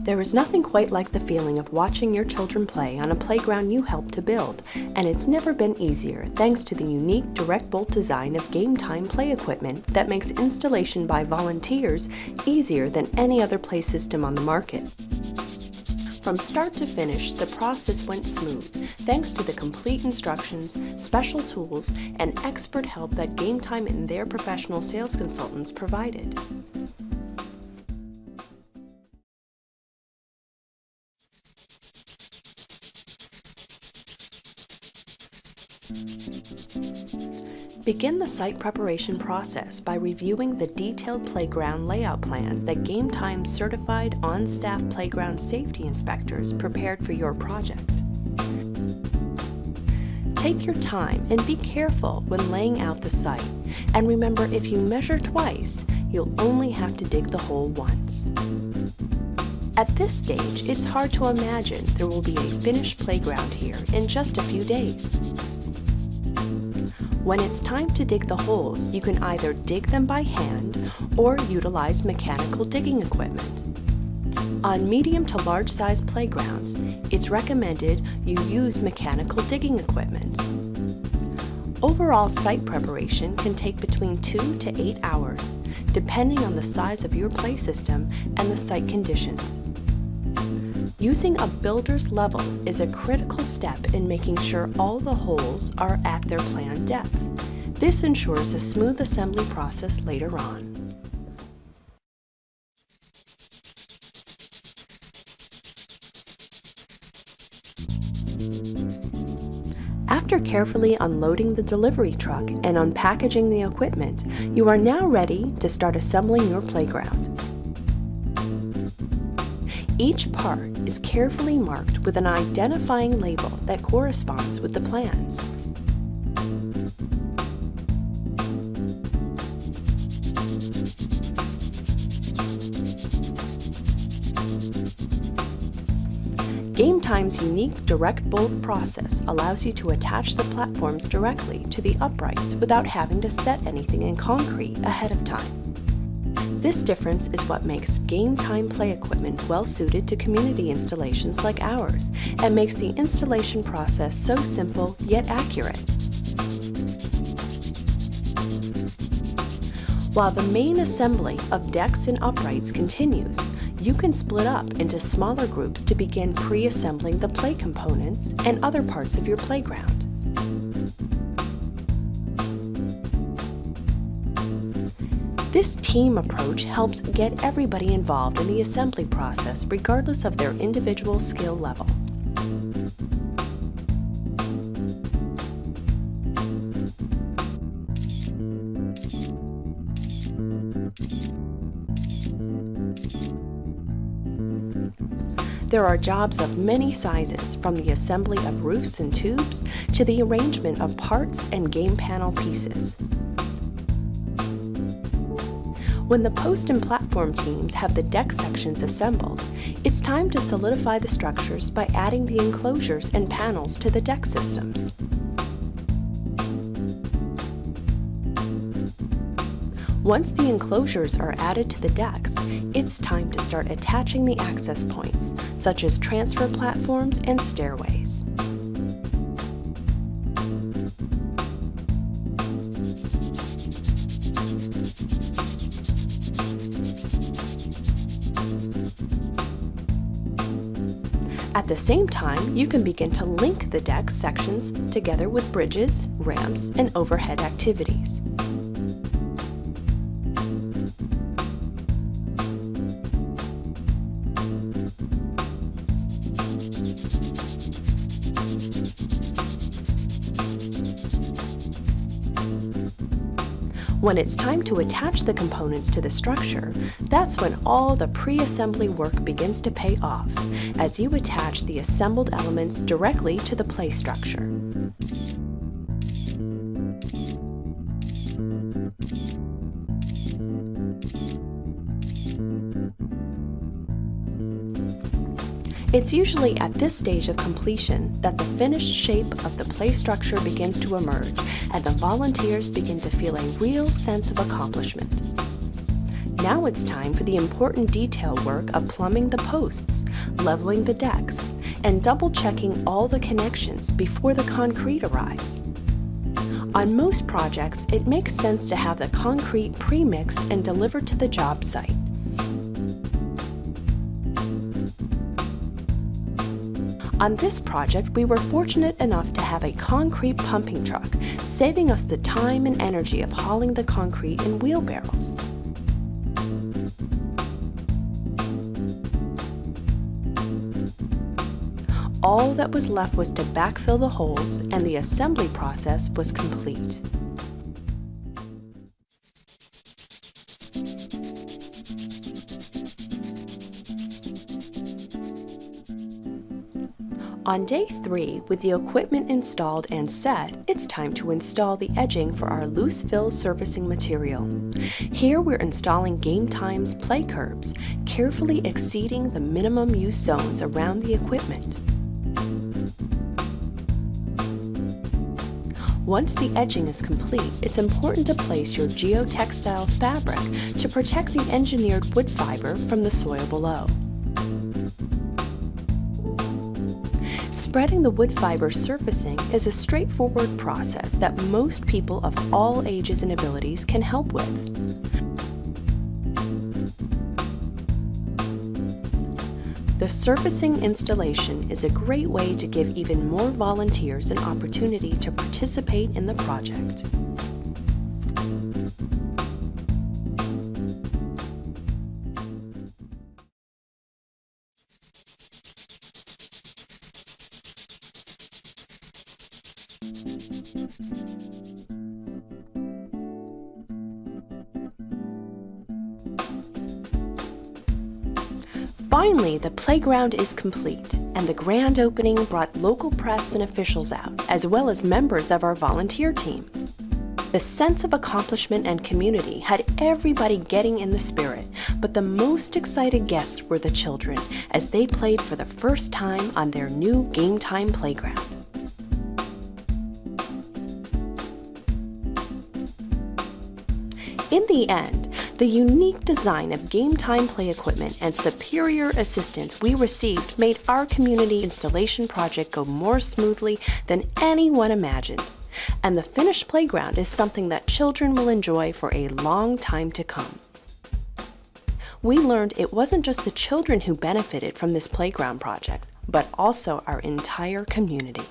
There is nothing quite like the feeling of watching your children play on a playground you helped to build, and it's never been easier thanks to the unique direct bolt design of Game Time play equipment that makes installation by volunteers easier than any other play system on the market. From start to finish, the process went smooth, thanks to the complete instructions, special tools, and expert help that Game Time and their professional sales consultants provided. Begin the site preparation process by reviewing the detailed playground layout plans that Game Time's certified on-staff playground safety inspectors prepared for your project. Take your time and be careful when laying out the site, and remember, if you measure twice, you'll only have to dig the hole once. At this stage, it's hard to imagine there will be a finished playground here in just a few days. When it's time to dig the holes, you can either dig them by hand or utilize mechanical digging equipment. On medium to large size playgrounds, it's recommended you use mechanical digging equipment. Overall site preparation can take between 2 to 8 hours, depending on the size of your play system and the site conditions. Using a builder's level is a critical step in making sure all the holes are at their planned depth. This ensures a smooth assembly process later on. After carefully unloading the delivery truck and unpackaging the equipment, you are now ready to start assembling your playground. Each part is carefully marked with an identifying label that corresponds with the plans. Game Time's unique direct bolt process allows you to attach the platforms directly to the uprights without having to set anything in concrete ahead of time. This difference is what makes Game Time play equipment well suited to community installations like ours, and makes the installation process so simple yet accurate. While the main assembly of decks and uprights continues, you can split up into smaller groups to begin pre-assembling the play components and other parts of your playground. This team approach helps get everybody involved in the assembly process regardless of their individual skill level. There are jobs of many sizes, from the assembly of roofs and tubes to the arrangement of parts and game panel pieces. When the post and platform teams have the deck sections assembled, it's time to solidify the structures by adding the enclosures and panels to the deck systems. Once the enclosures are added to the decks, it's time to start attaching the access points, such as transfer platforms and stairways. At the same time, you can begin to link the deck sections together with bridges, ramps, and overhead activities. When it's time to attach the components to the structure, that's when all the pre-assembly work begins to pay off, as you attach the assembled elements directly to the play structure. It's usually at this stage of completion that the finished shape of the play structure begins to emerge and the volunteers begin to feel a real sense of accomplishment. Now it's time for the important detail work of plumbing the posts, leveling the decks, and double-checking all the connections before the concrete arrives. On most projects, it makes sense to have the concrete pre-mixed and delivered to the job site. On this project, we were fortunate enough to have a concrete pumping truck, saving us the time and energy of hauling the concrete in wheelbarrows. All that was left was to backfill the holes, and the assembly process was complete. On day 3, with the equipment installed and set, it's time to install the edging for our loose fill surfacing material. Here we're installing Game Time's play curbs, carefully exceeding the minimum use zones around the equipment. Once the edging is complete, it's important to place your geotextile fabric to protect the engineered wood fiber from the soil below. Spreading the wood fiber surfacing is a straightforward process that most people of all ages and abilities can help with. The surfacing installation is a great way to give even more volunteers an opportunity to participate in the project. Finally, the playground is complete, and the grand opening brought local press and officials out, as well as members of our volunteer team. The sense of accomplishment and community had everybody getting in the spirit, but the most excited guests were the children, as they played for the first time on their new Game Time playground. In the end, the unique design of Game Time play equipment and superior assistance we received made our community installation project go more smoothly than anyone imagined. And the finished playground is something that children will enjoy for a long time to come. We learned it wasn't just the children who benefited from this playground project, but also our entire community.